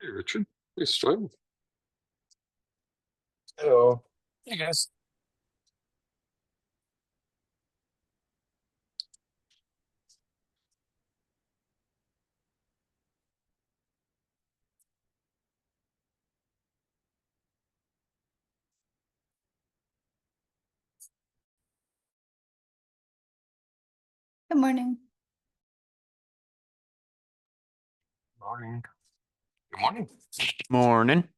Hey, Richard. Hey, Strive. Hello. Hey, guys. Good morning. Morning. Good morning. Morning.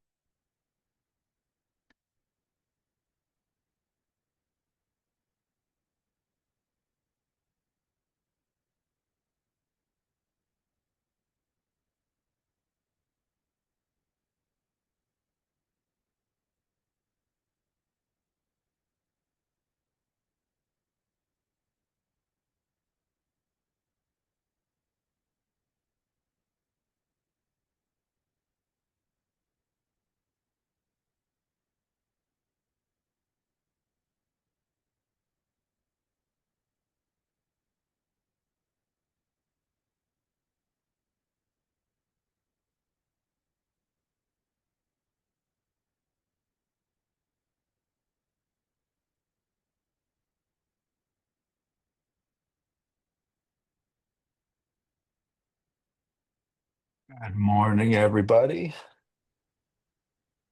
Good morning, everybody.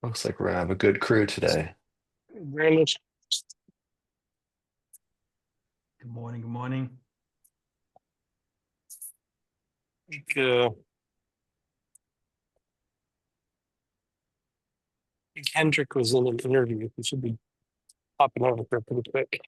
Looks like we're gonna have a good crew today. Very much. Good morning. Good morning. I think Hendrik was in an interview. He should be popping over here pretty quick.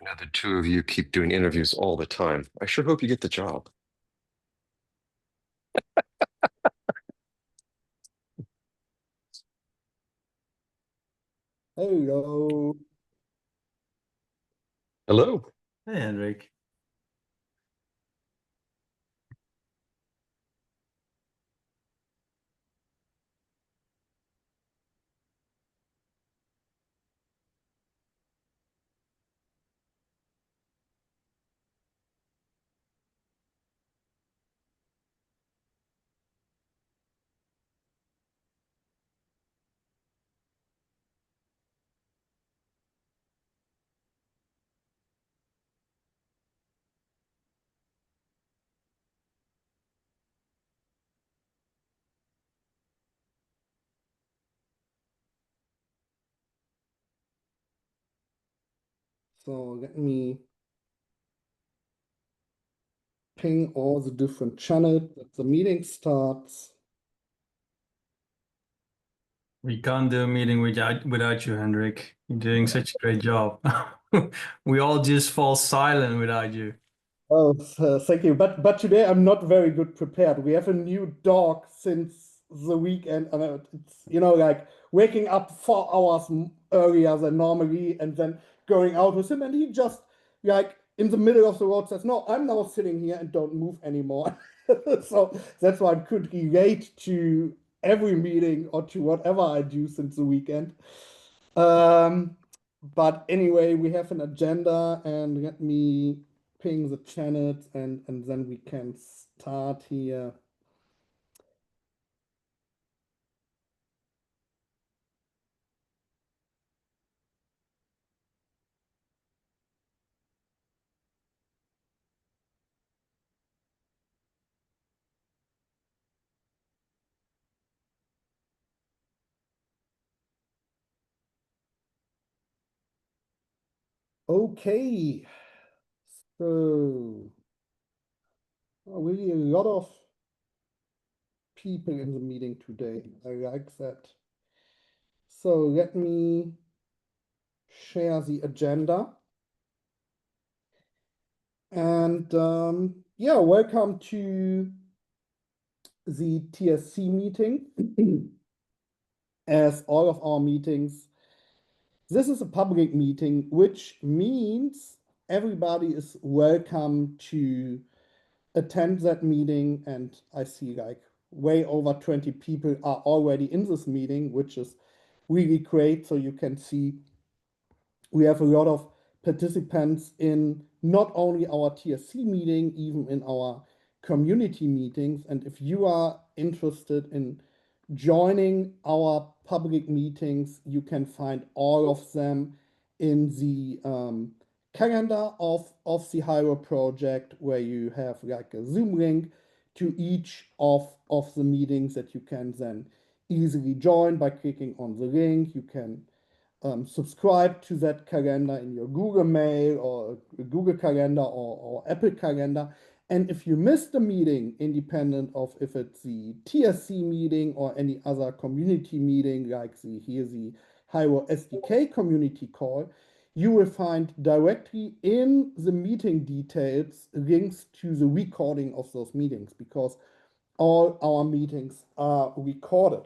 I know the two of you keep doing interviews all the time. I sure hope you get the job. Hello. Hello. Hey, Hendrik. So let me ping all the different channels that the meeting starts. We can't do a meeting without you, Hendrik. You're doing such a great job. We all just fall silent without you. Oh, thank you. But today I'm not very good prepared. We have a new dog since the weekend, and it's like waking up 4 hours earlier than normally, and then going out with him, and he just like in the middle of the road says, "No, I'm now sitting here and don't move anymore." So that's why I could relate to every meeting or to whatever I do since the weekend. But anyway, we have an agenda, and let me ping the channels, and then we can start here. Okay, so really a lot of people in the meeting today. I like that. So let me share the agenda. And yeah, welcome to the TSC meeting. As all of our meetings, this is a public meeting, which means everybody is welcome to attend that meeting, and I see like way over 20 people are already in this meeting, which is really great. So you can see we have a lot of participants in not only our TSC meeting, even in our community meetings. And if you are interested in joining our public meetings, you can find all of them in the calendar of the Hiero project, where you have like a Zoom link to each of the meetings that you can then easily join by clicking on the link. You can subscribe to that calendar in your Google Mail or Google Calendar or Apple Calendar. And if you miss the meeting, independent of if it's the TSC meeting or any other community meeting, like the Hiero SDK community call, you will find directly in the meeting details links to the recording of those meetings, because all our meetings are recorded.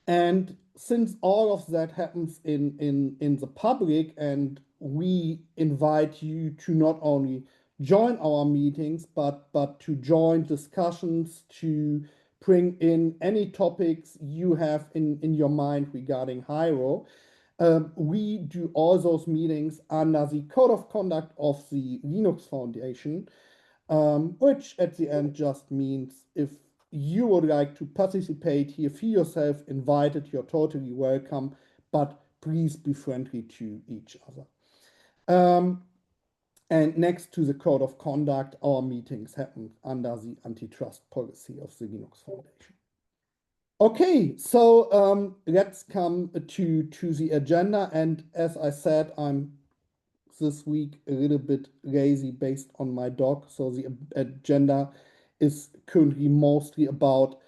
And since all of that happens in the public, and we invite you to not only join our meetings, but to join discussions, to bring in any topics you have in your mind regarding Hiero. We do all those meetings under the Code of Conduct of the Linux Foundation, which at the end just means if you would like to participate here, feel yourself invited, you're totally welcome, but please be friendly to each other. And next to the Code of Conduct, our meetings happen under the antitrust policy of the Linux Foundation. Okay, so let's come to the agenda. And as I said, I'm this week a little bit lazy based on my dog. So the agenda is currently mostly about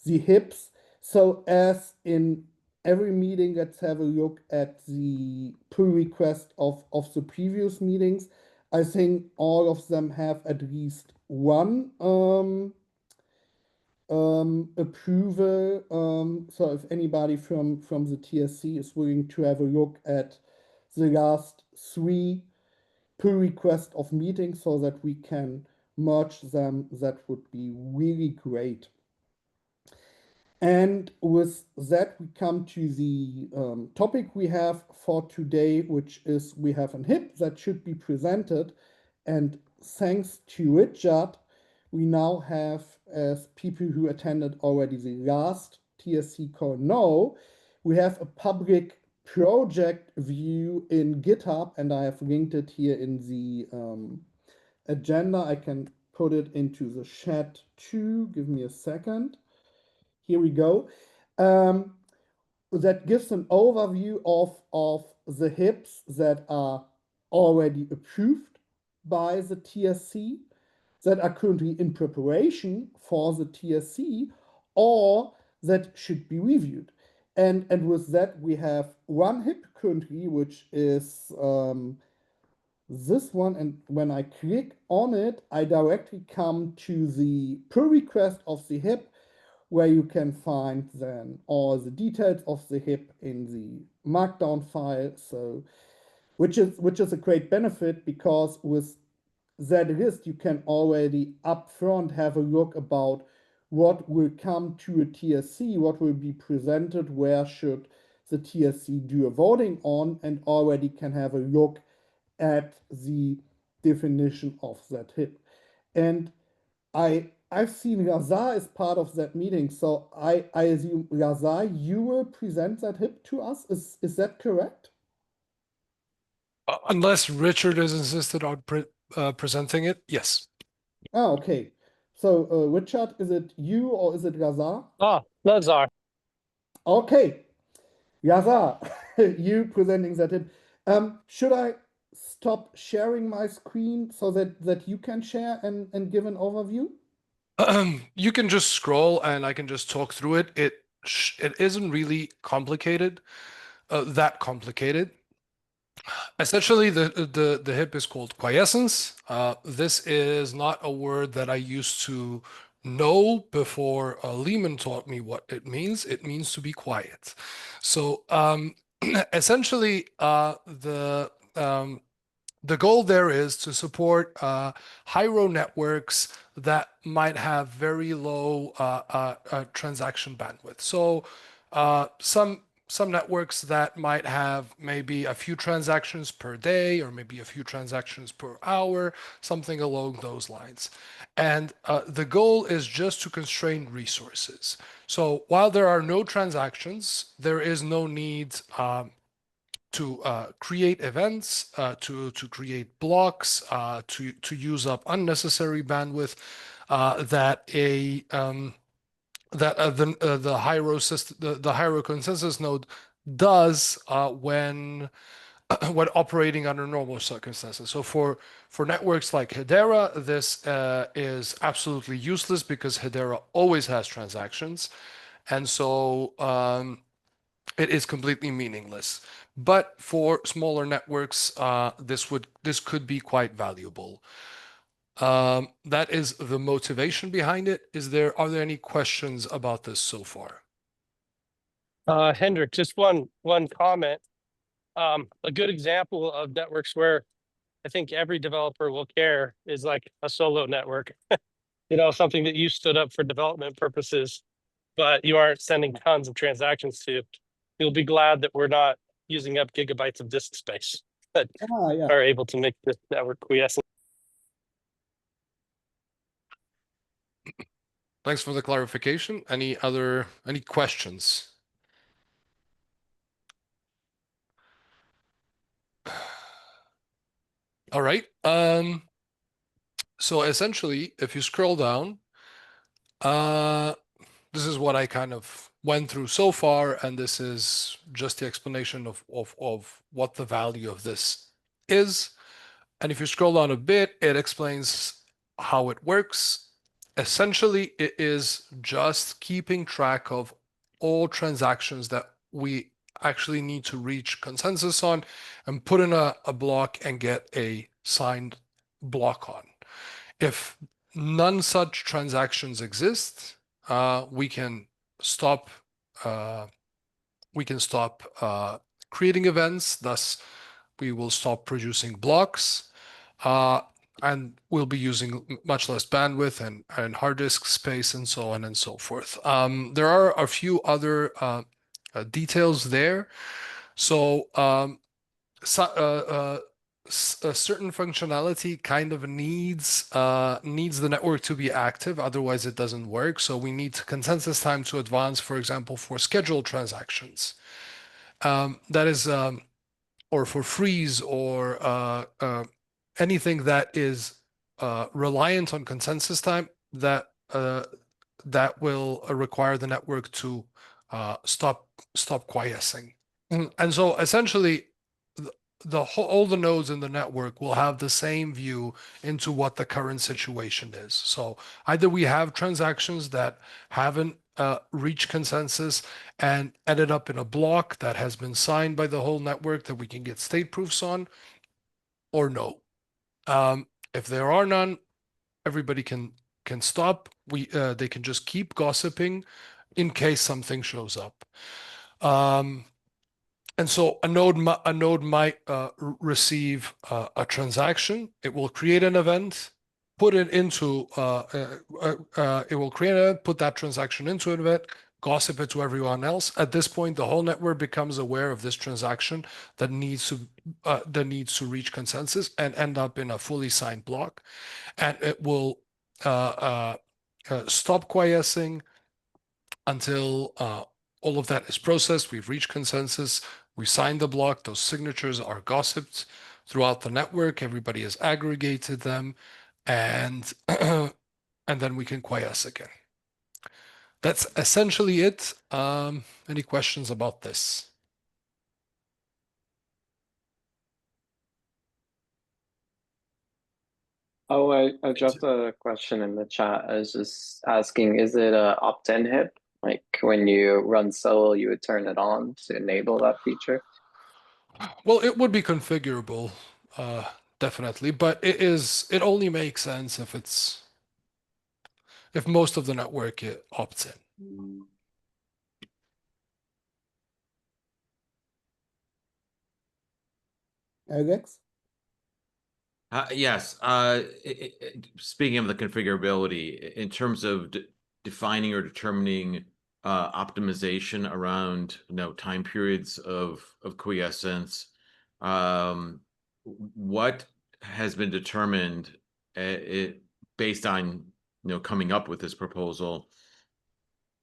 the hips. So as in every meeting, let's have a look at the pull request of the previous meetings. I think all of them have at least one approval. So if anybody from the TSC is willing to have a look at the last 3 pull request of meetings so that we can merge them, that would be really great. And with that, we come to the topic we have for today, which is we have a HIP that should be presented. And thanks to Richard, we now have, as people who attended already the last TSC call know, we have a public project view in GitHub, and I have linked it here in the agenda. I can put it into the chat too. Give me a second. Here we go. That gives an overview of the HIPs that are already approved by the TSC, that are currently in preparation for the TSC, or that should be reviewed. And with that, we have one HIP currently, which is this one. And when I click on it, I directly come to the pull request of the HIP, where you can find then all the details of the HIP in the markdown file. So, which is a great benefit, because with that list, you can already upfront have a look about what will come to a TSC, what will be presented, where should the TSC do a voting on, and already can have a look at the definition of that HIP. And I've seen Lazar as part of that meeting, so I assume, Lazar, you will present that HIP to us. Is that correct? Unless Richard has insisted on presenting it, yes. Ah, okay. So, Richard, is it you or is it Lazar? Lazar. Okay, Lazar, you presenting that HIP. Should I stop sharing my screen so that you can share and give an overview? You can just scroll and I can just talk through it. It isn't really complicated, that complicated. Essentially, the HIP is called quiescence. This is not a word that I used to know before Lehman taught me what it means. It means to be quiet. So essentially, the goal there is to support Hiero networks that might have very low transaction bandwidth. So some networks that might have maybe a few transactions per day or maybe a few transactions per hour, something along those lines. And the goal is just to constrain resources. So while there are no transactions, there is no need to create events, to create blocks, to use up unnecessary bandwidth that the Hiero system, the Hiero consensus node does when when operating under normal circumstances. So for networks like Hedera, this is absolutely useless because Hedera always has transactions, and so it is completely meaningless. But for smaller networks, this could be quite valuable. That is the motivation behind it. Are there any questions about this so far? Hendrik, just one comment. A good example of networks where I think every developer will care is like a solo network. You know, something that you stood up for development purposes, but you aren't sending tons of transactions to. You'll be glad that we're not using up gigabytes of disk space that Yeah. are able to make this network quiescent. Thanks for the clarification. Any questions? All right. So essentially, if you scroll down, this is what I kind of went through so far, and this is just the explanation of what the value of this is. And if you scroll down a bit, it explains how it works. Essentially, it is just keeping track of all transactions that we actually need to reach consensus on and put in a block and get a signed block on. If none such transactions exist, we can stop creating events. Thus, we will stop producing blocks, and we'll be using much less bandwidth and hard disk space and so on and so forth. There are a few other details there. So a certain functionality kind of needs the network to be active, otherwise it doesn't work. So we need consensus time to advance, for example, for scheduled transactions. That is, or for freeze or anything that is reliant on consensus time that will require the network to stop quiescing. And so essentially, all the nodes in the network will have the same view into what the current situation is. So either we have transactions that haven't reached consensus and ended up in a block that has been signed by the whole network that we can get state proofs on, or no. If there are none, everybody can stop. They can just keep gossiping in case something shows up. And so a node might receive a transaction. It will create an event, put it into it will create an event, put that transaction into an event, gossip it to everyone else. At this point, the whole network becomes aware of this transaction that needs to reach consensus and end up in a fully signed block, and it will stop quiescing until all of that is processed. We've reached consensus. We signed the block. Those signatures are gossiped throughout the network. Everybody has aggregated them, and and then we can quiesce again. That's essentially it. Any questions about this? Oh, I dropped a question in the chat. I was just asking, is it a opt-in hip? Like when you run solo, you would turn it on to enable that feature? Well, it would be configurable, definitely, but it only makes sense if most of the network opts in. Alex? Yes. Speaking of the configurability, in terms of defining or determining optimization around time periods of quiescence, what has been determined based on coming up with this proposal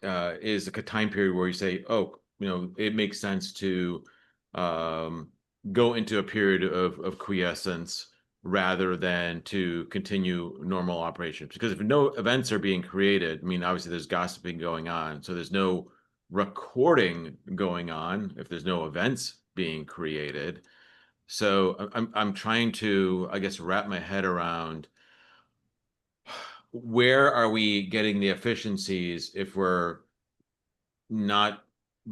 is like a time period where you say, oh, it makes sense to go into a period of quiescence rather than to continue normal operations. Because if no events are being created, I mean, obviously there's gossiping going on, so there's no recording going on if there's no events being created. So I'm trying to, I guess, wrap my head around where are we getting the efficiencies if we're not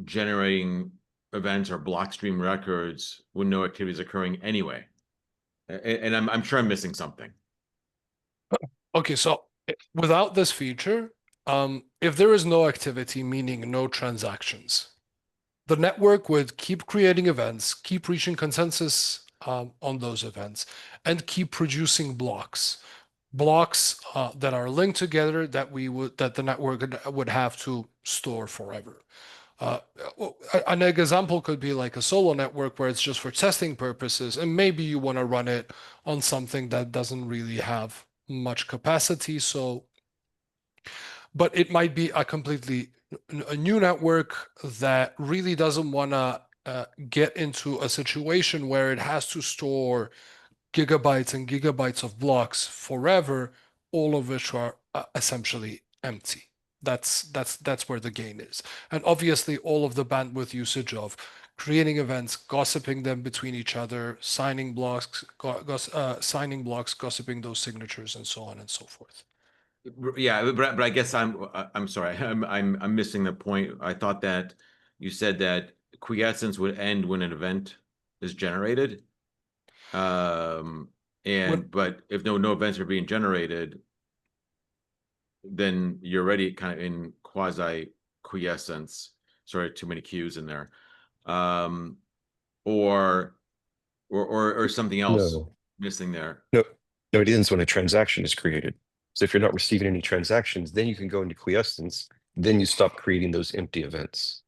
generating events or block stream records when no activity is occurring anyway. And I'm sure I'm missing something. Okay, so without this feature, if there is no activity, meaning no transactions, the network would keep creating events, keep reaching consensus on those events, and keep producing blocks that are linked together that the network would have to store forever. An example could be like a solo network where it's just for testing purposes, and maybe you want to run it on something that doesn't really have much capacity. But it might be a new network that really doesn't want to get into a situation where it has to store gigabytes and gigabytes of blocks forever, all of which are essentially empty. That's where the gain is. And obviously all of the bandwidth usage of creating events, gossiping them between each other, signing blocks, gossiping those signatures, and so on and so forth. Yeah, but I guess I'm sorry. I'm missing the point. I thought that you said that quiescence would end when an event is generated. But if no events are being generated, then you're already kind of in quasi quiescence. Sorry, too many cues in there. Or something else No. missing there. No, it ends when a transaction is created. So if you're not receiving any transactions, then you can go into quiescence. Then you stop creating those empty events.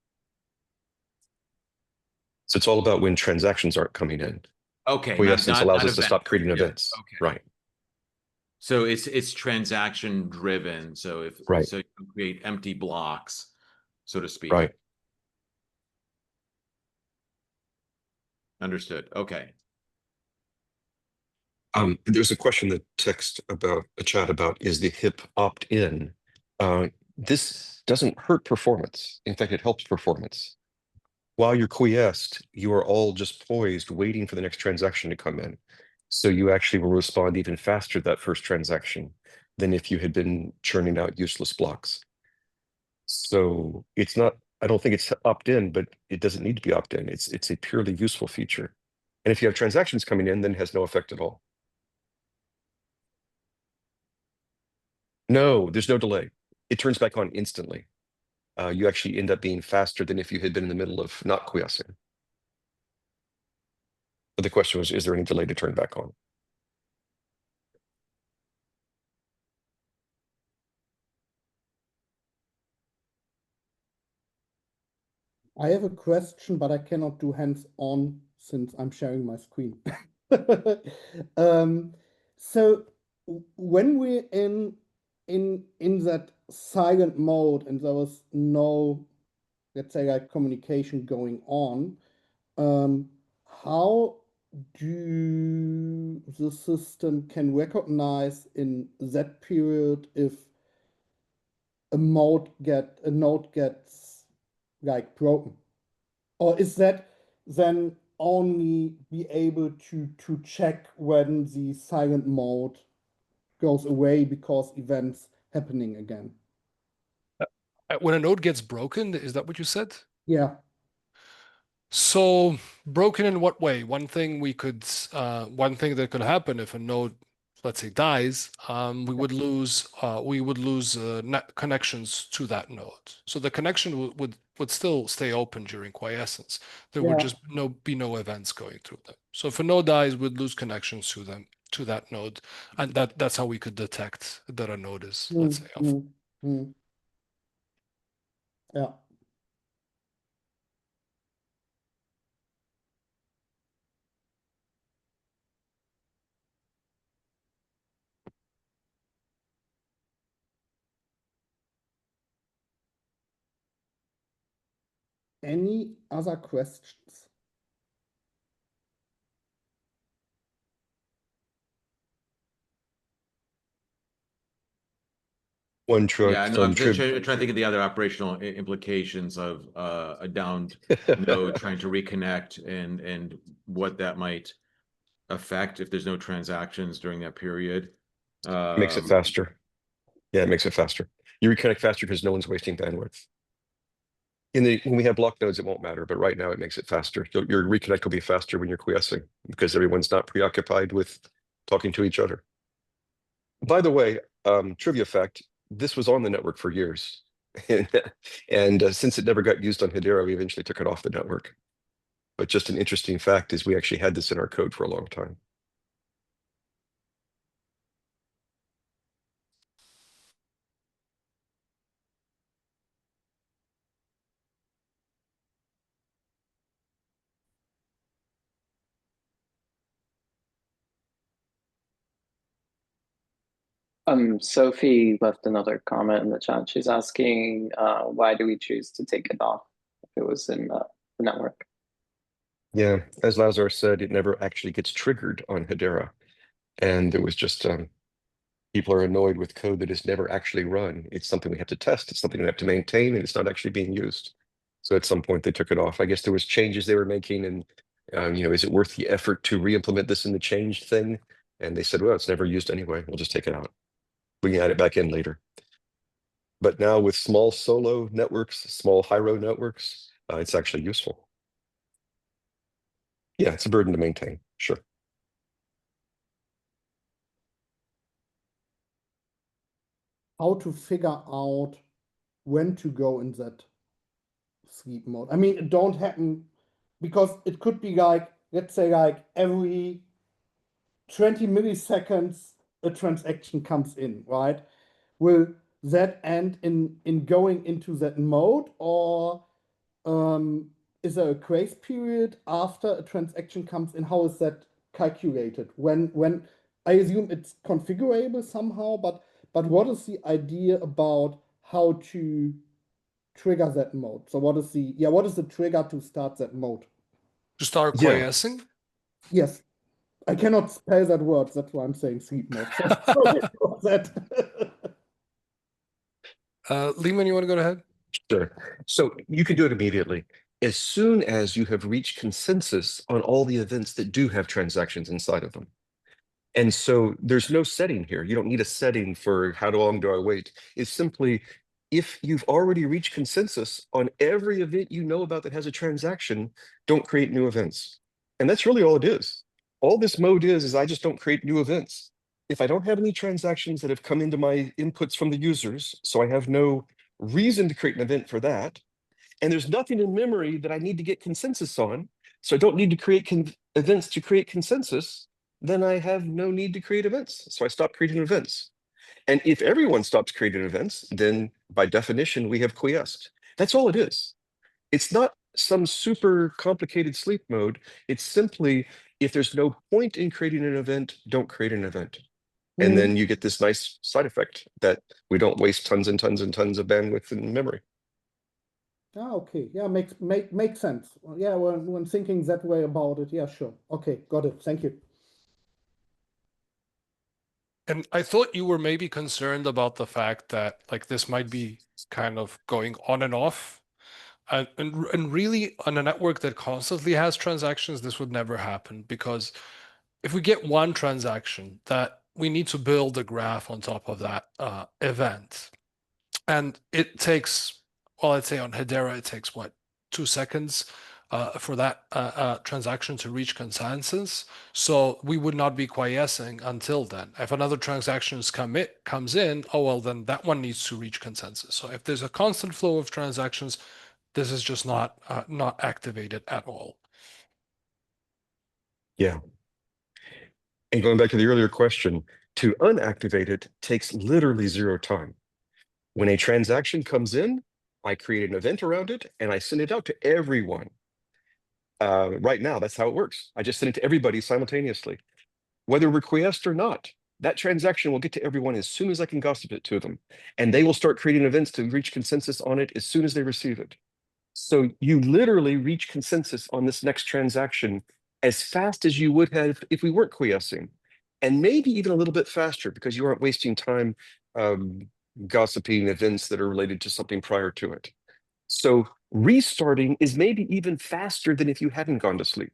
So it's all about when transactions aren't coming in. Okay, Quiescence not allows us to events. stop creating Yeah, events. okay. Right. So it's transaction driven. So you can create empty blocks, so to speak. Right. Understood. Okay. There's a question that text about a chat about is the HIP opt-in. This doesn't hurt performance. In fact, it helps performance. While you're quiesced, you are all just poised, waiting for the next transaction to come in. So you actually will respond even faster to that first transaction than if you had been churning out useless blocks. So it's not, I don't think it's opt-in, but it doesn't need to be opt-in. It's a purely useful feature. And if you have transactions coming in, then it has no effect at all. No, there's no delay. It turns back on instantly. You actually end up being faster than if you had been in the middle of not quiescing. But the question was, is there any delay to turn back on? I have a question, but I cannot do hands-on since I'm sharing my screen. So when we're in that silent mode and there was no, let's say, like communication going on, how do the system can recognize in that period if a node gets like broken? Or is that then only be able to check when the silent mode goes away because events happening again? When a node gets broken, is that what you said? Yeah. So broken in what way? One thing that could happen if a node, let's say, dies, we would lose net connections to that node. So the connection would still stay open during quiescence. There would just be no events going through them. So if a node dies, we'd lose connections to them. to that node, and that's how we could detect that a node is, let's say, Yeah. Any other questions? One truck. Yeah, no, I'm just trying to think of the other operational implications of a downed node trying to reconnect and what that might affect if there's no transactions during that period. Makes it faster. Yeah, it makes it faster. You reconnect faster because no one's wasting bandwidth. When we have block nodes, it won't matter, but right now it makes it faster. Your reconnect will be faster when you're quiescing because everyone's not preoccupied with talking to each other. By the way, trivia fact, this was on the network for years. and since it never got used on Hedera, we eventually took it off the network. But just an interesting fact is we actually had this in our code for a long time. Sophie left another comment in the chat. She's asking, why do we choose to take it off if it was in the network? Yeah, as Lazar said, it never actually gets triggered on Hedera. And it was just people are annoyed with code that is never actually run. It's something we have to test. It's something we have to maintain, and it's not actually being used. So at some point they took it off. I guess there was changes they were making, and is it worth the effort to re-implement this in the change thing? And they said, well, it's never used anyway. We'll just take it out. We can add it back in later. But now with small solo networks, small Hiero networks, it's actually useful. Yeah, it's a burden to maintain, sure. How to figure out when to go in that sleep mode. I mean, it don't happen because it could be like, let's say like every 20 milliseconds a transaction comes in, right? Will that end in going into that mode, or is there a grace period after a transaction comes in? How is that calculated? When I assume it's configurable somehow, but what is the idea about how to trigger that mode? So what is the trigger to start that mode? to start Yeah. quiescing. Yes. I cannot spell that word, that's why I'm saying sleep mode. So sorry for that. Lehman, you want to go ahead? Sure. So you can do it immediately. As soon as you have reached consensus on all the events that do have transactions inside of them. And so there's no setting here. You don't need a setting for how long do I wait. It's simply if you've already reached consensus on every event you know about that has a transaction, don't create new events. And that's really all it is. All this mode is I just don't create new events. If I don't have any transactions that have come into my inputs from the users, so I have no reason to create an event for that, and there's nothing in memory that I need to get consensus on, so I don't need to create events to create consensus, then I have no need to create events. So I stop creating events. And if everyone stops creating events, then by definition, we have quiesced. That's all it is. It's not some super complicated sleep mode. It's simply, if there's no point in creating an event, don't create an event. And then you get this nice side effect that we don't waste tons and tons and tons of bandwidth in memory. Ah, okay. Yeah, makes sense. Yeah, when thinking that way about it, yeah, sure. Okay, got it. Thank you. And I thought you were maybe concerned about the fact that like this might be kind of going on and off. And really on a network that constantly has transactions, this would never happen, because if we get one transaction, that we need to build a graph on top of that event. And it takes, well, I'd say on Hedera, it takes what, 2 seconds for that transaction to reach consensus. So we would not be quiescing until then. If another transaction comes in, oh, well, then that one needs to reach consensus. So if there's a constant flow of transactions, this is just not activated at all. Yeah. And going back to the earlier question, to unactivate it takes literally 0 time. When a transaction comes in, I create an event around it and I send it out to everyone. Right now, that's how it works. I just send it to everybody simultaneously. Whether request or not, that transaction will get to everyone as soon as I can gossip it to them. And they will start creating events to reach consensus on it as soon as they receive it. So you literally reach consensus on this next transaction as fast as you would have if we weren't quiescing. And maybe even a little bit faster because you aren't wasting time gossiping events that are related to something prior to it. So restarting is maybe even faster than if you hadn't gone to sleep.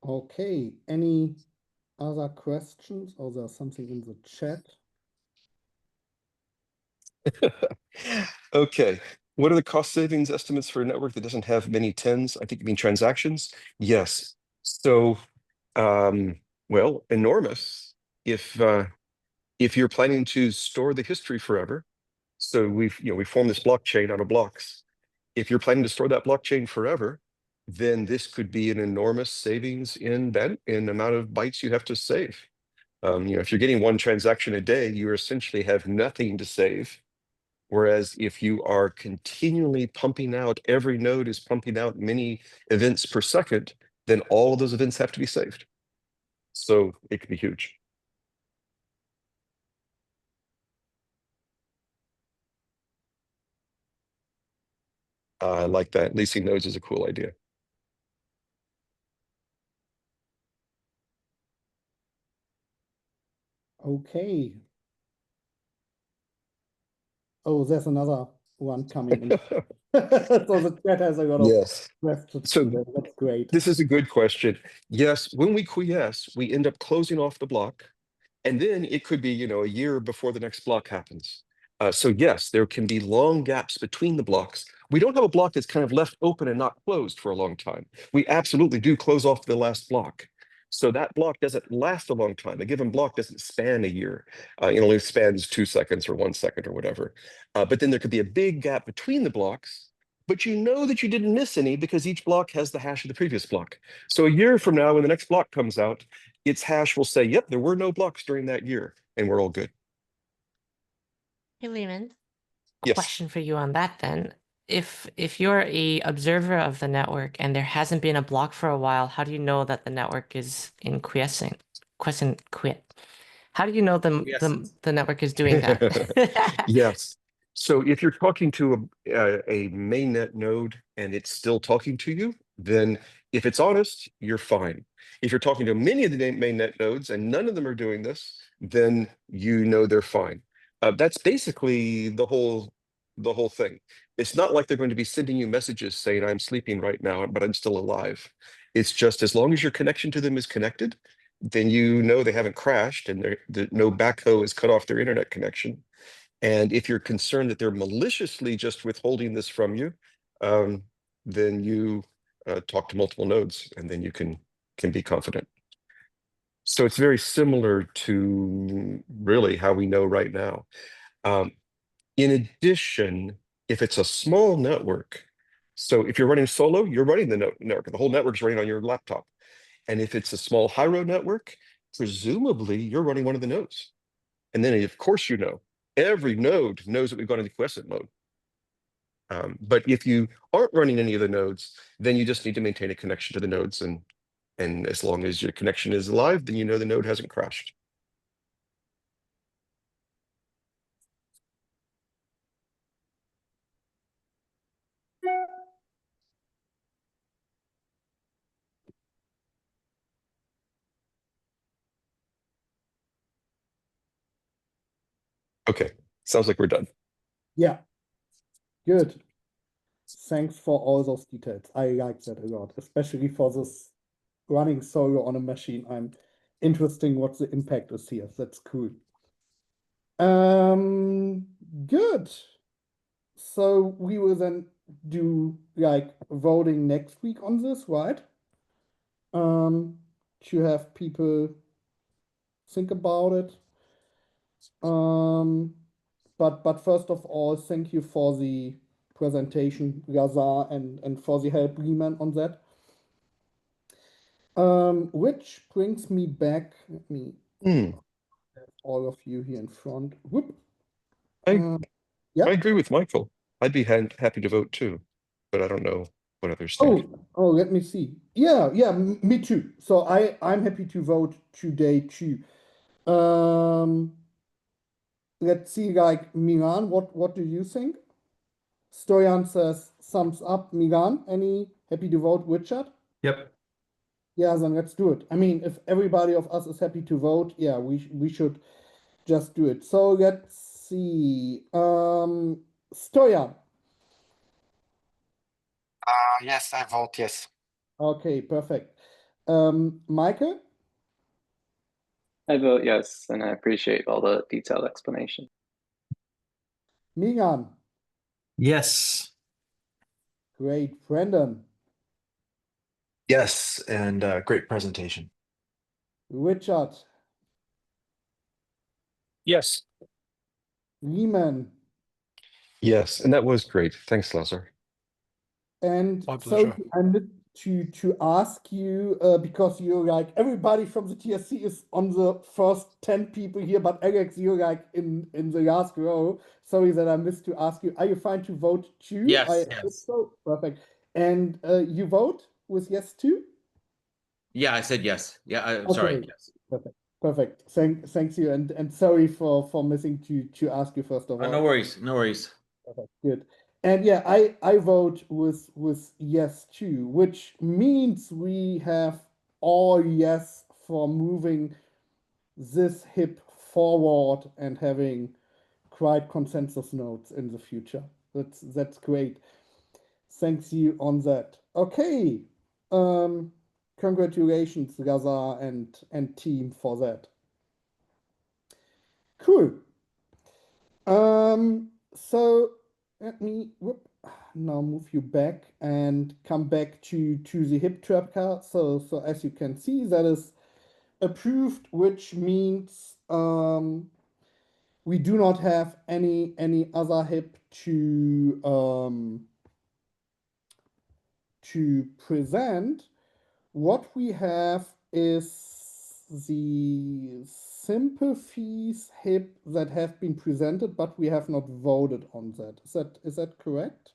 Okay, any other questions, or there's something in the chat? Okay. What are the cost savings estimates for a network that doesn't have many tens? I think you mean transactions. Yes. So, well, enormous. If you're planning to store the history forever, so we form this blockchain out of blocks. If you're planning to store that blockchain forever, then this could be an enormous savings in amount of bytes you have to save. If you're getting one transaction a day, you essentially have nothing to save. Whereas if you are continually pumping out, every node is pumping out many events per second, then all of those events have to be saved. So it could be huge. I like that. Leasing nodes is a cool idea. Okay. Oh, there's another one coming in. So the chat has a lot of Yes. questions So today. That's great. this is a good question. Yes, when we quiesce, we end up closing off the block, and then it could be, a year before the next block happens. So yes, there can be long gaps between the blocks. We don't have a block that's kind of left open and not closed for a long time. We absolutely do close off the last block. So that block doesn't last a long time. A given block doesn't span a year. It only spans 2 seconds or 1 second or whatever. But then there could be a big gap between the blocks, but you know that you didn't miss any because each block has the hash of the previous block. So a year from now, when the next block comes out, its hash will say, yep, there were no blocks during that year, and we're all good. Hey, Lehman, Yes. question for you on that then. If you're a observer of the network and there hasn't been a block for a while, how do you know that the network is in quiescing? How do you know the network is doing that? Yes. So if you're talking to a mainnet node and it's still talking to you, then if it's honest, you're fine. If you're talking to many of the mainnet nodes and none of them are doing this, then you know they're fine. That's basically the whole thing. It's not like they're going to be sending you messages saying, I'm sleeping right now, but I'm still alive. It's just as long as your connection to them is connected, then you know they haven't crashed and no backhoe has cut off their internet connection. And if you're concerned that they're maliciously just withholding this from you, then you talk to multiple nodes and then you can be confident. So it's very similar to really how we know right now. In addition, if it's a small network, so if you're running solo, you're running the network. The whole network's running on your laptop. And if it's a small Hiero network, presumably you're running one of the nodes. And then, of course, every node knows that we've gone into quiescent mode. But if you aren't running any of the nodes, then you just need to maintain a connection to the nodes. And as long as your connection is alive, then you know the node hasn't crashed. Okay, sounds like we're done. Yeah, good. Thanks for all those details. I like that a lot, especially for this running solo on a machine. I'm interested what the impact is here. That's cool. Good. So we will then do like voting next week on this, right? To have people think about it. But first of all, thank you for the presentation, Gaza, and for the help, Riemann, on that. Which brings me back. Let me Hmm. have all of you here in front. Whoop. I Yeah. I agree with Michael. I'd be happy to vote too, but I don't know what others think. Oh, let me see. Yeah, me too. So I'm happy to vote today too. Let's see, like Milan, what do you think? Stoyan says thumbs up. Milan, any happy to vote, Richard? Yep. Yeah, then let's do it. I mean, if everybody of us is happy to vote, yeah, we should just do it. So let's see. Stoyan. Yes, I vote yes. Okay, perfect. Michael? I vote yes, and I appreciate all the detailed explanation. Milan? Yes. Great. Brendan? Yes, and great presentation. Richard? Yes. Lehman? Yes, and that was great. Thanks, Lazar. And My so pleasure. I need to ask you, because you're like, everybody from the TSC is on the first 10 people here, but Alex, you're like in the last row. Sorry that I missed to ask you. Are you fine to vote too? Yes, I yes. hope so. Perfect. And you vote with yes too? Yeah, I said yes. Yeah, I'm sorry. Okay. Yes. Perfect. Perfect. Thanks you, and sorry for missing to ask you first of all. No worries. No worries. Okay, good. And yeah, I vote with yes too, which means we have all yes for moving this hip forward and having quite consensus notes in the future. That's great. Thanks you on that. Okay. Congratulations, Gaza and team for that. Cool. So let me now move you back and come back to the hip trap car. So as you can see, that is approved, which means we do not have any other hip to present. What we have is the simple fees hip that have been presented, but we have not voted on that. Is that correct?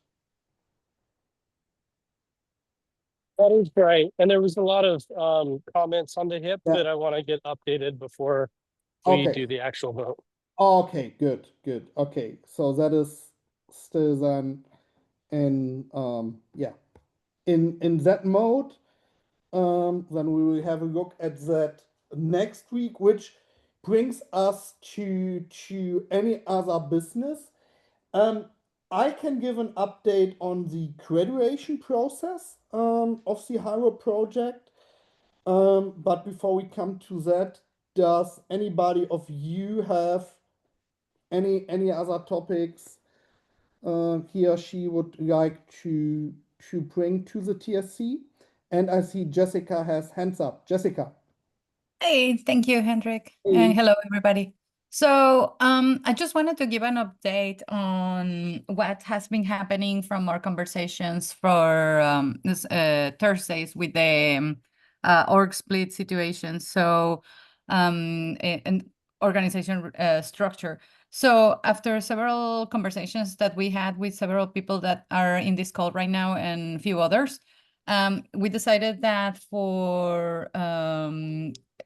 That is right. And there was a lot of comments on the hip Yeah. that I want to get updated before we Okay. do the actual vote. Okay, good. Okay, so that is still then in in that mode. Then we will have a look at that next week, which brings us to any other business. I can give an update on the graduation process of the Hiero project. But before we come to that, does anybody of you have any other topics he or she would like to bring to the TSC? And I see Jessica has hands up. Jessica. Hey, thank you, Hendrik. Hey. And hello, everybody. So I just wanted to give an update on what has been happening from our conversations for this Thursdays with the org split situation. So and organization structure. So after several conversations that we had with several people that are in this call right now and a few others, we decided that for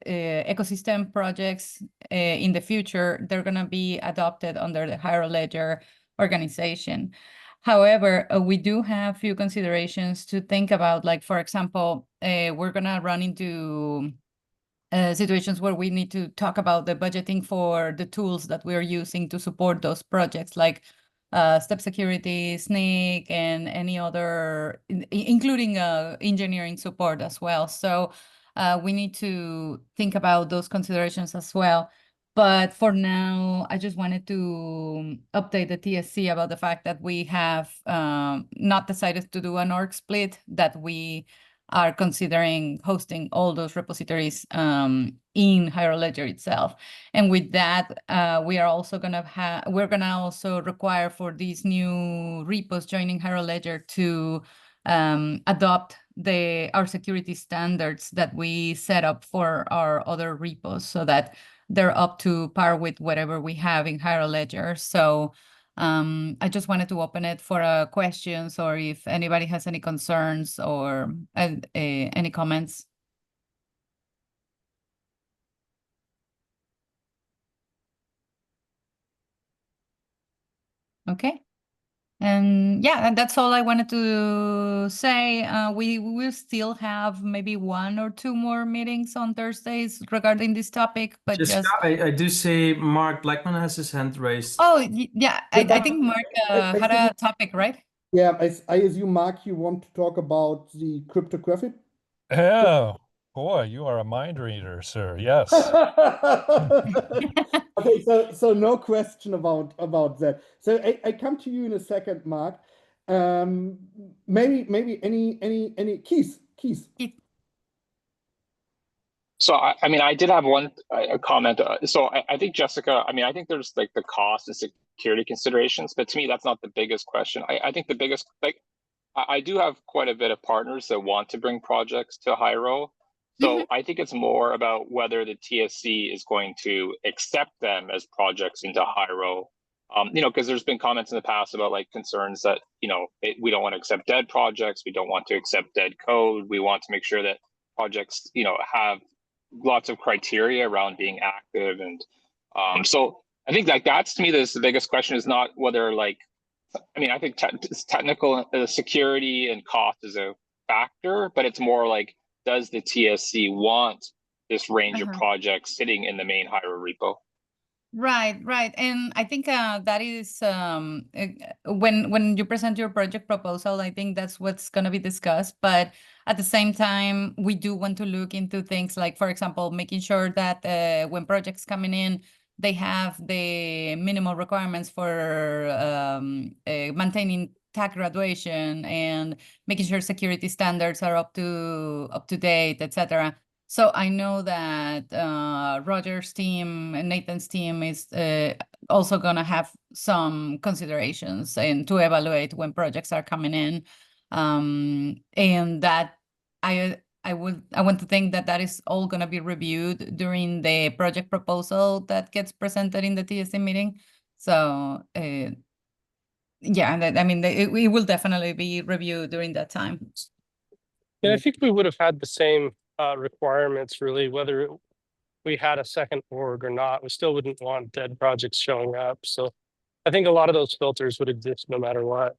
ecosystem projects in the future, they're going to be adopted under the Hiero Ledger organization. However, we do have few considerations to think about. Like, for example, we're going to run into situations where we need to talk about the budgeting for the tools that we're using to support those projects, like Step Security, SNCC, and any other, including engineering support as well. So we need to think about those considerations as well. But for now, I just wanted to update the TSC about the fact that we have not decided to do an org split, that we are considering hosting all those repositories in HieroLedger itself. And with that, we are also we're gonna also require for these new repos joining HieroLedger to adopt our security standards that we set up for our other repos, so that they're up to par with whatever we have in HieroLedger. So I just wanted to open it for questions, or if anybody has any concerns or any comments. Okay. And yeah, and that's all I wanted to say. We will still have maybe 1 or 2 more meetings on Thursdays regarding this topic, but Jessica, just I do see Mark Blackman has his hand raised. oh yeah, I but think Mark I had think- a topic, right? Yeah, I assume, Mark, you want to talk about the cryptography? Oh, boy, you are a mind reader, sir. Yes. Okay, so no question about that. So I come to you in a second, Mark. Maybe any keys. So I mean, I did have one comment. So I think Jessica, I mean, I think there's like the cost and security considerations, but to me, that's not the biggest question. I think the biggest, like, I do have quite a bit of partners that want to bring projects to Hiero. So I think it's more about whether the TSC is going to accept them as projects into Hiero. You know, because there's been comments in the past about like concerns that, you know, we don't want to accept dead projects. We don't want to accept dead code. We want to make sure that projects, you know, have lots of criteria around being active. And so I think like that's, to me, this the biggest question is not whether like, I mean, I think technical security and cost is a factor, but it's more like, does the TSC want this range of projects sitting in the main Hiero repo? Right. And I think that is when you present your project proposal, I think that's what's going to be discussed. But at the same time, we do want to look into things like, for example, making sure that when projects coming in, they have the minimal requirements for maintaining tag graduation and making sure security standards are up to date, etc. So I know that Roger's team and Nathan's team is also going to have some considerations and to evaluate when projects are coming in. And that I want to think that that is all going to be reviewed during the project proposal that gets presented in the TSC meeting. So yeah, I mean, it will definitely be reviewed during that time. And I think we would have had the same requirements, really, whether we had a second org or not. We still wouldn't want dead projects showing up. So I think a lot of those filters would exist no matter what.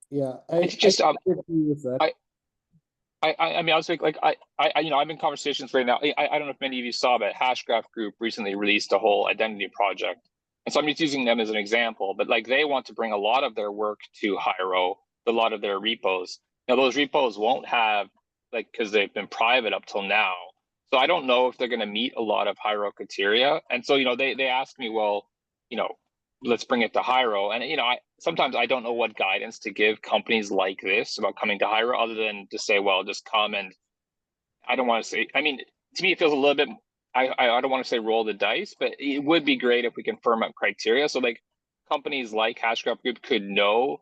Yeah, I just agree with that. I mean, I was like you know, I'm in conversations right now. I don't know if many of you saw, but Hashgraph Group recently released a whole identity project. And so I'm just using them as an example, but like they want to bring a lot of their work to Hiero, a lot of their repos. Now those repos won't have, like, because they've been private up till now. So I don't know if they're going to meet a lot of Hiero criteria. And so, you know, they asked me, well, you know, let's bring it to Hiero. And, you know, sometimes I don't know what guidance to give companies like this about coming to Hiero, other than to say, well, just come. And I don't want to say, I mean, to me, it feels a little bit, I don't want to say roll the dice, but it would be great if we can firm up criteria. So like companies like Hashgraph Group could know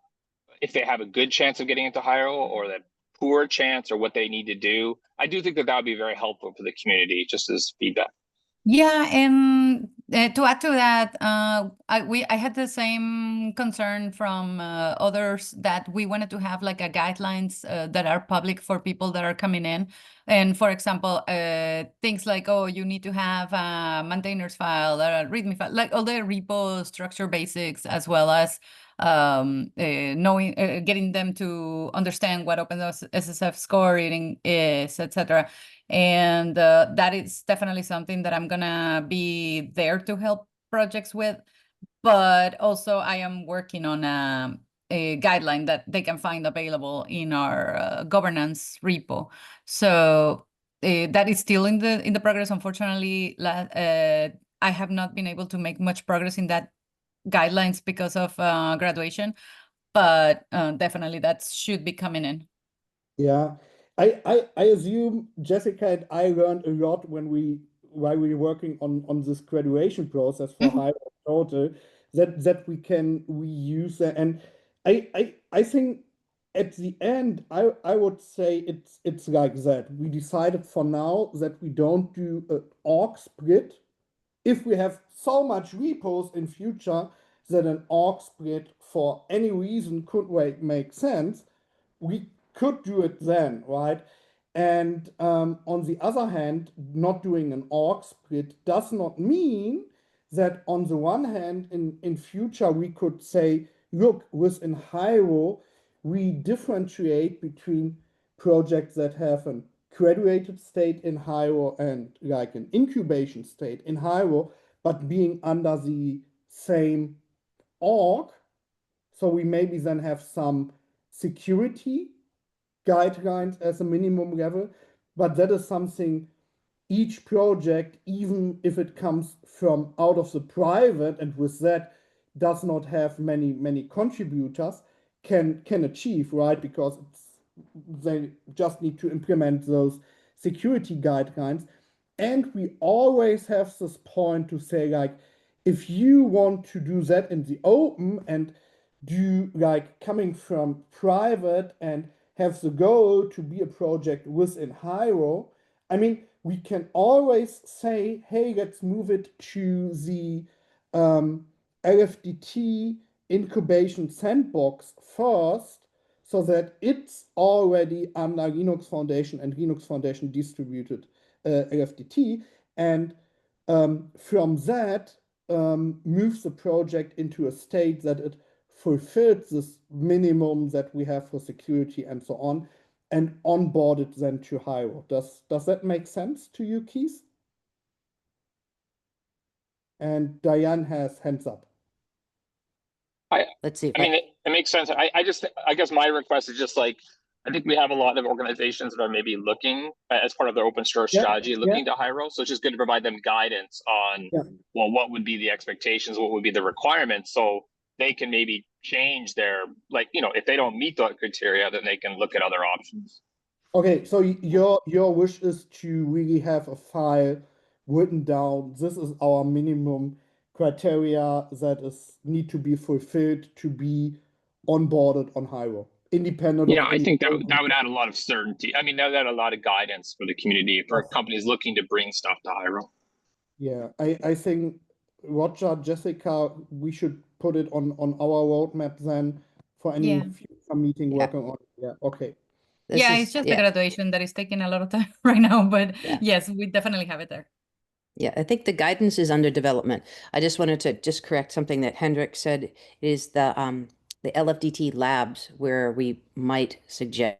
if they have a good chance of getting into Hiero or that poor chance, or what they need to do. I do think that that would be very helpful for the community, just as feedback. Yeah, and to add to that, I had the same concern from others, that we wanted to have like a guidelines that are public for people that are coming in. And for example, things like, oh, you need to have a maintainer's file or a README file, like all the repo structure basics, as well as knowing, getting them to understand what OpenSSF scoring is, etc. And that is definitely something that I'm gonna be there to help projects with. But also I am working on a guideline that they can find available in our governance repo. So that is still in the progress. Unfortunately, I have not been able to make much progress in that guidelines because of graduation, but definitely that should be coming in. Yeah, I assume Jessica and I learned a lot while we were working on this graduation process for higher total that we can reuse that. And I think at the end I would say it's like that. We decided for now that we don't do an org split. If we have so much repos in future that an org split for any reason could make sense, we could do it then, right? And on the other hand, not doing an org split does not mean that on the one hand, in future, we could say, look, within Hiero, we differentiate between projects that have an graduated state in Hiero and like an incubation state in Hiero, but being under the same org. So we maybe then have some security guidelines as a minimum level, but that is something each project, even if it comes from out of the private and with that does not have many contributors, can achieve, right? Because they just need to implement those security guidelines. And we always have this point to say, like, if you want to do that in the open and do like coming from private and have the goal to be a project within Hiero, I mean, we can always say, hey, let's move it to the LFDT incubation sandbox first, so that it's already under Linux Foundation and Linux Foundation distributed LFDT. And from that, moves the project into a state that it fulfilled this minimum that we have for security and so on, and onboarded then to Hiero. Does that make sense to you, Keith? And Diane has hands up. Let's see if I mean, it makes sense. I guess my request is just like, I think we have a lot of organizations that are maybe looking as part of their open source strategy, looking to Hiero. So it's just good to provide them guidance on, well, what would be the expectations, what would be the requirements, so they can maybe change their, like, you know, if they don't meet the criteria, then they can look at other options. Okay, so your wish is to really have a file written down. This is our minimum criteria that is need to be fulfilled to be onboarded on Hiero, independent of I think that would add a lot of certainty. I mean, that would add a lot of guidance for the community, for companies looking to bring stuff to Hiero. Yeah, I think Roger, Jessica, we should put it on our roadmap then for any future meeting working on. Yeah, okay. It's just the graduation that is taking a lot of time right now, but yes, we definitely have it there. Yeah, I think the guidance is under development. I just wanted to just correct something that Hendrik said, is the LFDT labs, where we might suggest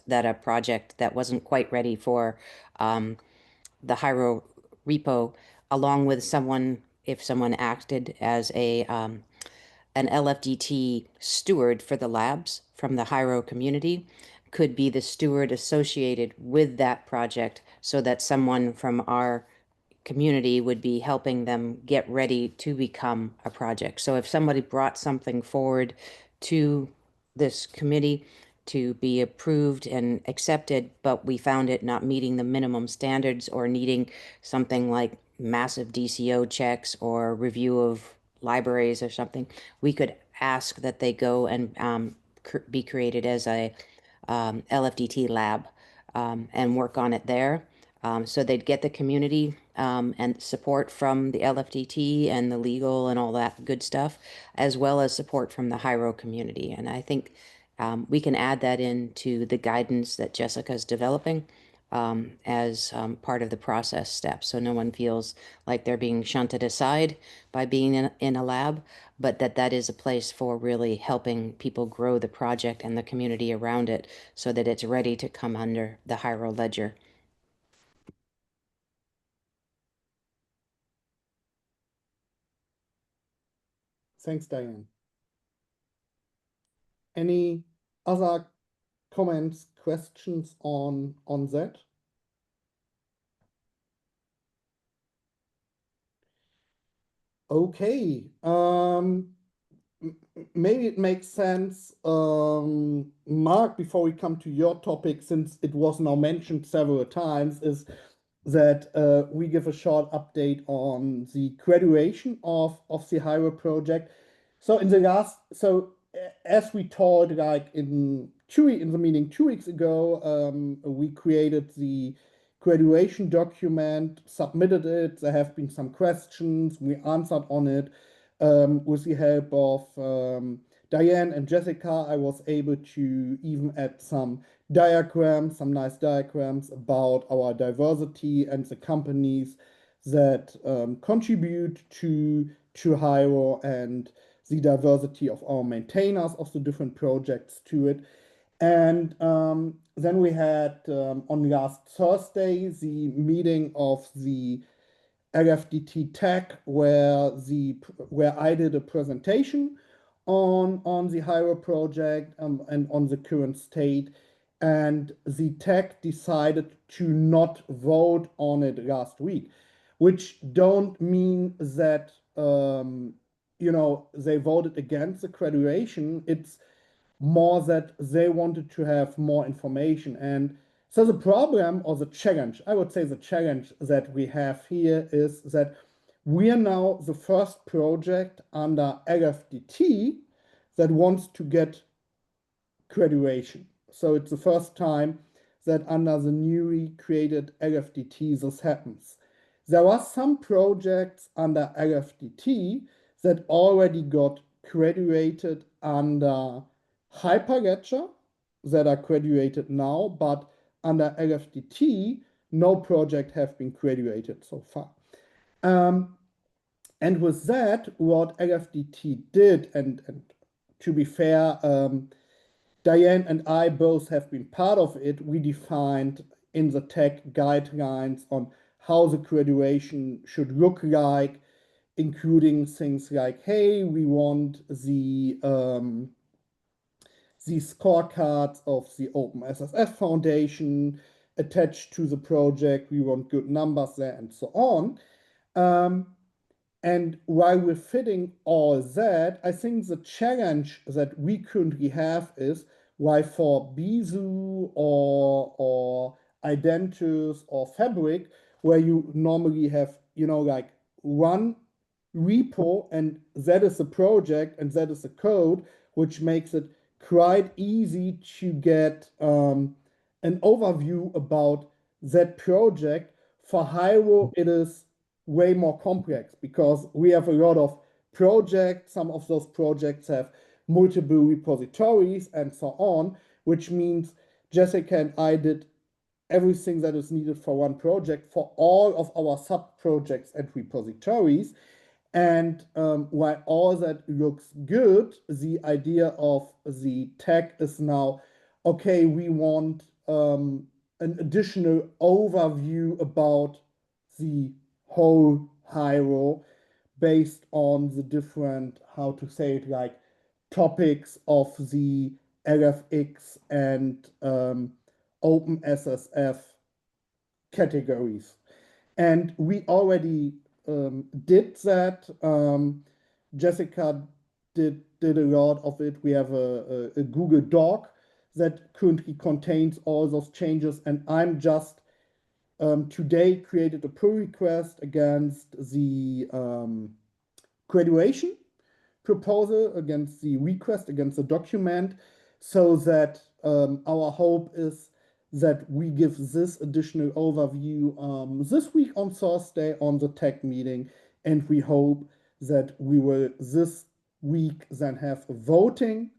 that a project that wasn't quite ready for the Hiero repo, along with someone, if someone acted as an LFDT steward for the labs from the Hiero community, could be the steward associated with that project, so that someone from our community would be helping them get ready to become a project. So if somebody brought something forward to this committee to be approved and accepted, but we found it not meeting the minimum standards or needing something like massive DCO checks or review of libraries or something, we could ask that they go and be created as a LFDT lab and work on it there. So they'd get the community and support from the LFDT and the legal and all that good stuff, as well as support from the Hiero community. And I think we can add that into the guidance that Jessica's developing as part of the process steps, so no one feels like they're being shunted aside by being in a lab, but that is a place for really helping people grow the project and the community around it, so that it's ready to come under the Hiero ledger. Thanks, Diane. Any other comments, questions on that? Okay. Maybe it makes sense, Mark, before we come to your topic, since it was now mentioned several times, is that we give a short update on the graduation of the Hiero project. So in the last, as we told, like in the meeting 2 weeks ago, we created the graduation document, submitted it. There have been some questions. We answered on it. With the help of Diane and Jessica, I was able to even add some diagrams, some nice diagrams about our diversity and the companies that contribute to Hiero and the diversity of our maintainers of the different projects to it. And then we had on last Thursday the meeting of the LFDT Tech where I did a presentation on the Hiero project and on the current state. And the tech decided to not vote on it last week, which don't mean that they voted against the graduation. It's more that they wanted to have more information. And so the problem or the challenge, I would say the challenge that we have here is that we are now the first project under LFDT that wants to get graduation. So it's the first time that under the newly created LFDT this happens. There are some projects under LFDT that already got graduated under Hyperledger that are graduated now, but under LFDT, no project have been graduated so far. And with that, what LFDT did, and to be fair, Diane and I both have been part of it, we defined in the tech guidelines on how the graduation should look like, including things like, hey, we want the scorecards of the OpenSSF Foundation attached to the project. We want good numbers there and so on. And while we're fitting all that, I think the challenge that we currently have is why for Bizu or Identus or Fabric, where you normally have, like one repo and that is the project and that is the code, which makes it quite easy to get an overview about that project. For Hiero, it is way more complex because we have a lot of projects. Some of those projects have multiple repositories and so on, which means Jessica and I did everything that is needed for one project for all of our sub-projects and repositories. And while all that looks good, the idea of the tech is now, okay, we want an additional overview about the whole Hiero based on the different, how to say it, like topics of the LFX and OpenSSF categories. And we already did that. Jessica did a lot of it. We have a Google Doc that currently contains all those changes, and I'm just today created a pull request against the graduation proposal, against the request, against the document, so that our hope is that we give this additional overview this week on Thursday on the tech meeting, and we hope that we will this week then have a voting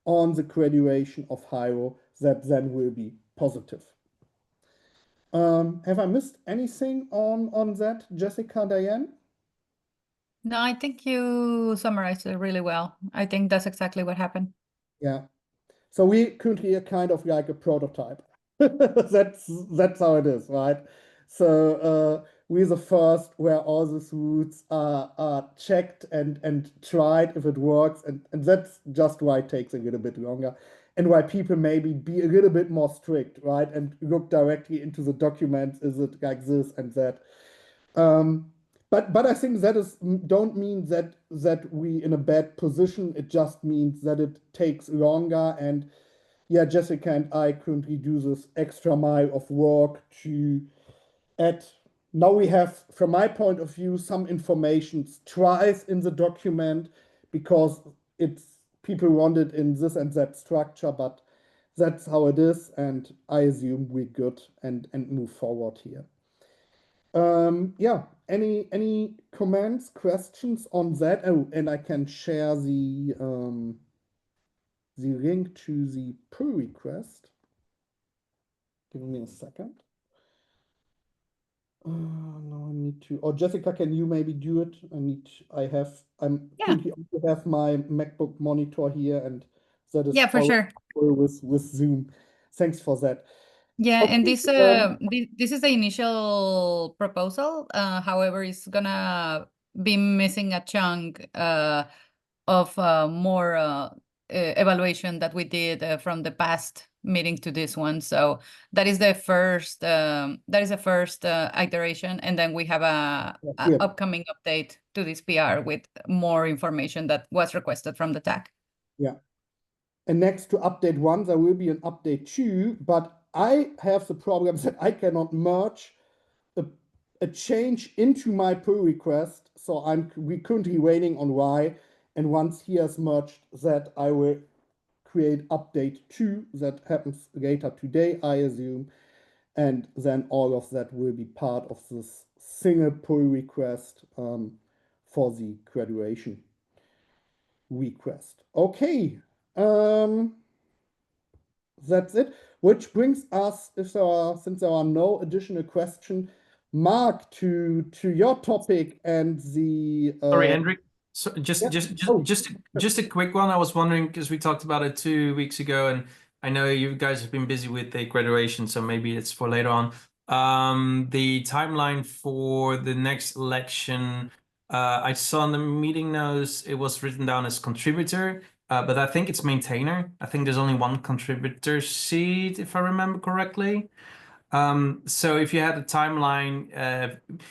on the graduation of Hiero that then will be positive. Have I missed anything on that, Jessica, Diane? No, I think you summarized it really well. I think that's exactly what happened. Yeah. So we currently are kind of like a prototype. That's how it is, right? So we're the first where all these routes are checked and tried if it works, and that's just why it takes a little bit longer, and why people maybe be a little bit more strict, right? And look directly into the documents, is it like this and that? but I think that is don't mean that we in a bad position. It just means that it takes longer. And yeah, Jessica and I currently do this extra mile of work to add. Now we have, from my point of view, some information twice in the document because it's people want it in this and that structure, but that's how it is, and I assume we're good and move forward here. Yeah, any comments, questions on that? Oh, and I can share the link to the pull request. Give me a second. No, I need to. Or Jessica, can you maybe do it? I'm Yeah. currently also have my MacBook monitor here, and that is Yeah, for sure. with Zoom. Thanks for that. Yeah, and Okay, this is the initial proposal. However, it's gonna be missing a chunk of more evaluation that we did from the past meeting to this one. So that is the first iteration, and then we have a yeah. upcoming update to this PR with more information that was requested from the TAC. Yeah. And next to update 1, there will be an update 2, but I have the problem that I cannot merge a change into my pull request. So we're currently waiting on Y. And once he has merged that, I will create update 2 that happens later today, I assume. And then all of that will be part of this single pull request for the graduation request. Okay. That's it. Which brings us, since there are no additional questions, Mark, to your topic and the. Sorry, Hendrik. So Yeah. just a quick one. I was wondering because we talked about it 2 weeks ago, and I know you guys have been busy with the graduation, so maybe it's for later on. The timeline for the next election, I saw in the meeting notes it was written down as contributor, but I think it's maintainer. I think there's only one contributor seat, if I remember correctly. So if you had a timeline,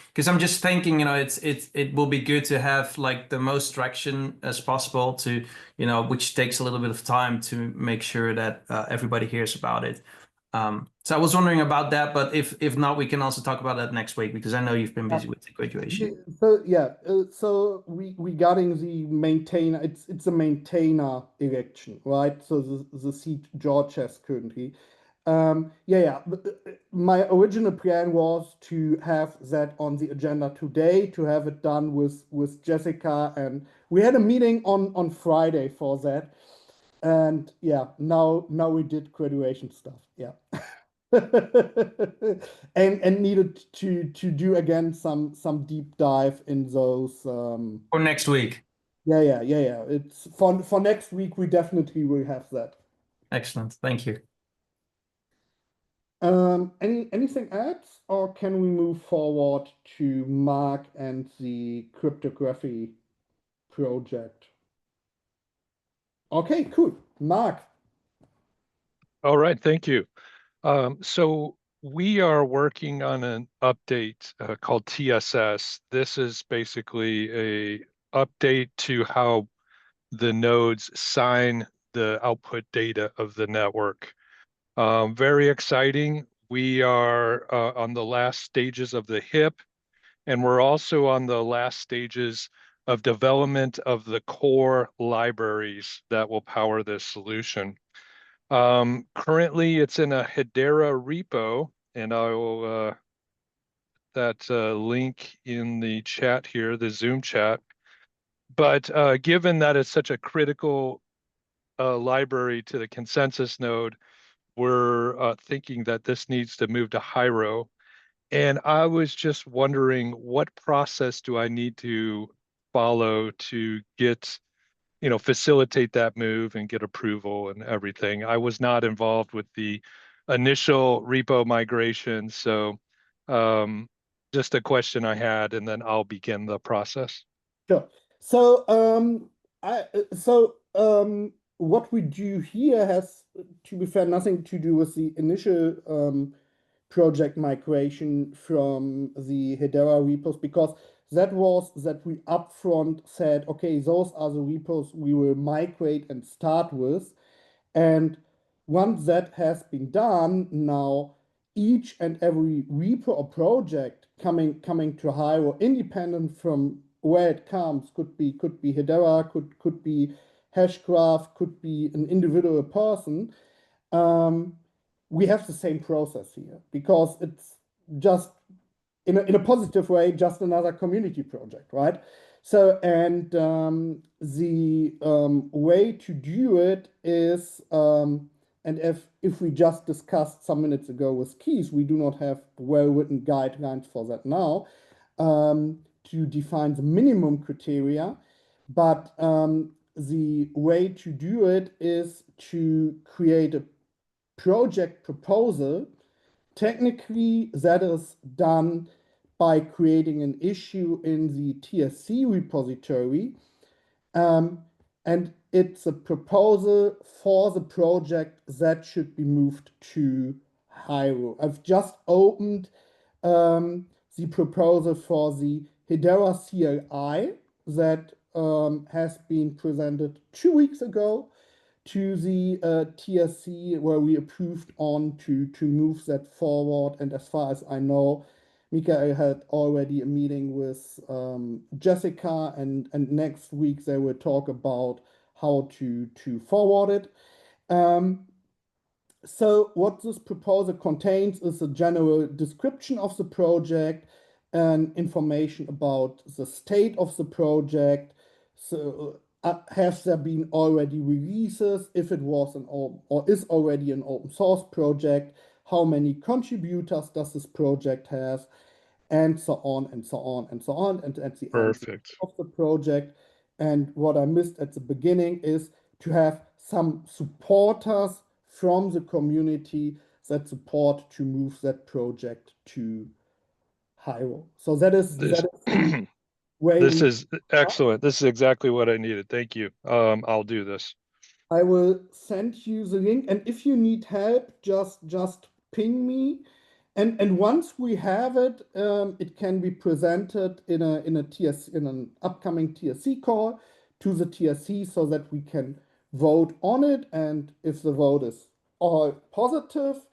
because I'm just thinking, it will be good to have like the most traction as possible to, which takes a little bit of time to make sure that everybody hears about it. So I was wondering about that, but if not, we can also talk about that next week because I know you've been busy with the graduation. So yeah, so regarding the maintainer, it's a maintainer election, right? So the seat George has currently. My original plan was to have that on the agenda today, to have it done with Jessica, and we had a meeting on Friday for that. And yeah, now we did graduation stuff. Yeah. and needed to do again some deep dive in those For next week. Yeah. It's for next week we definitely will have that. Excellent. Thank you. Anything else, or can we move forward to Mark and the cryptography project? Okay, cool. Mark. All right, thank you. So we are working on an update called TSS. This is basically a update to how the nodes sign the output data of the network. Very exciting. We are on the last stages of the HIP, and we're also on the last stages of development of the core libraries that will power this solution. Currently, it's in a Hedera repo, and I will that link in the chat here, the Zoom chat. But given that it's such a critical library to the consensus node, we're thinking that this needs to move to Hiero. And I was just wondering, what process do I need to follow to get, facilitate that move and get approval and everything? I was not involved with the initial repo migration, so just a question I had, and then I'll begin the process. Sure. So what we do here has, to be fair, nothing to do with the initial project migration from the Hedera repos, because that was that we upfront said, okay, those are the repos we will migrate and start with. And once that has been done, now each and every repo or project coming to Hiero, independent from where it comes, could be Hedera, could be Hashgraph, could be an individual person. We have the same process here because it's just in a positive way, just another community project, right? So, and the way to do it is, and if we just discussed some minutes ago with keys, we do not have well-written guidelines for that now, to define the minimum criteria, but the way to do it is to create a project proposal. Technically, that is done by creating an issue in the TSC repository. And it's a proposal for the project that should be moved to Hiero. I've just opened the proposal for the Hedera CLI that has been presented 2 weeks ago to the TSC, where we approved on to move that forward. And as far as I know, Mikael had already a meeting with Jessica, and next week they will talk about how to forward it. So what this proposal contains is a general description of the project and information about the state of the project. So have there been already releases, if it was an open or is already an open source project, how many contributors does this project have, and so on and so on and so on. And at the Perfect. end of the project, and what I missed at the beginning is to have some supporters from the community that support to move that project to Hiero. So that is This, way this we is excellent. This is exactly what I needed. Thank you. I'll do this. I will send you the link, and if you need help, just ping me. And once we have it, it can be presented in an upcoming TSC call to the TSC so that we can vote on it. And if the vote is all positive,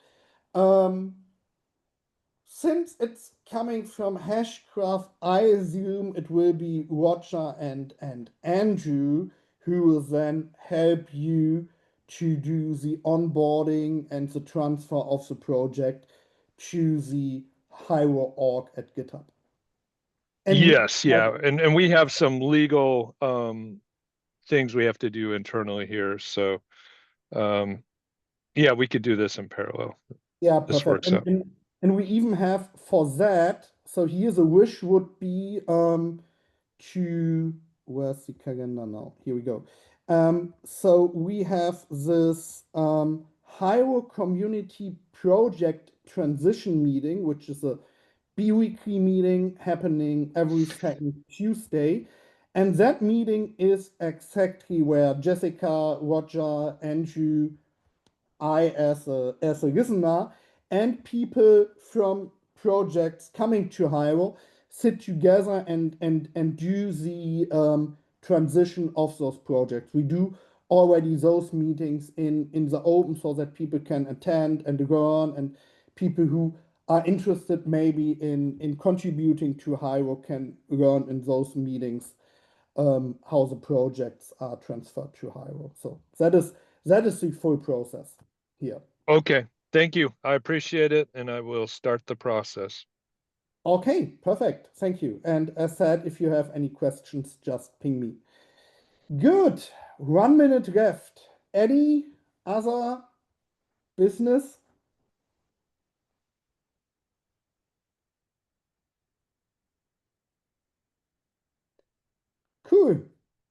since it's coming from Hashgraph, I assume it will be Roger and Andrew who will then help you to do the onboarding and the transfer of the project to the Hiero org at GitHub. And Yes, yeah. And we have some legal things we have to do internally here. So yeah, we could do this in parallel. Yeah, This perfect. works out. And we even have for that, so here's a wish would be to, where's the calendar now? Here we go. So we have this Hiero Community Project Transition Meeting, which is a bi-weekly meeting happening every second Tuesday. And that meeting is exactly where Jessica, Roger, Andrew, I as a listener, and people from projects coming to Hiero sit together and do the transition of those projects. We do already those meetings in the open so that people can attend and learn, and people who are interested maybe in contributing to Hiero can learn in those meetings how the projects are transferred to Hiero. So that is the full process here. Okay, thank you. I appreciate it, and I will start the process. Okay, perfect. Thank you. And as said, if you have any questions, just ping me. Good. 1 minute left. Any other business? Cool.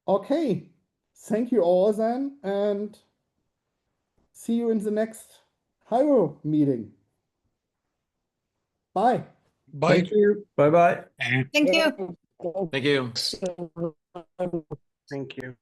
Okay. Thank you all then, and see you in the next Hiero meeting. Bye. Bye. Thank you. Bye-bye. Thank you. Thank you. Thank you.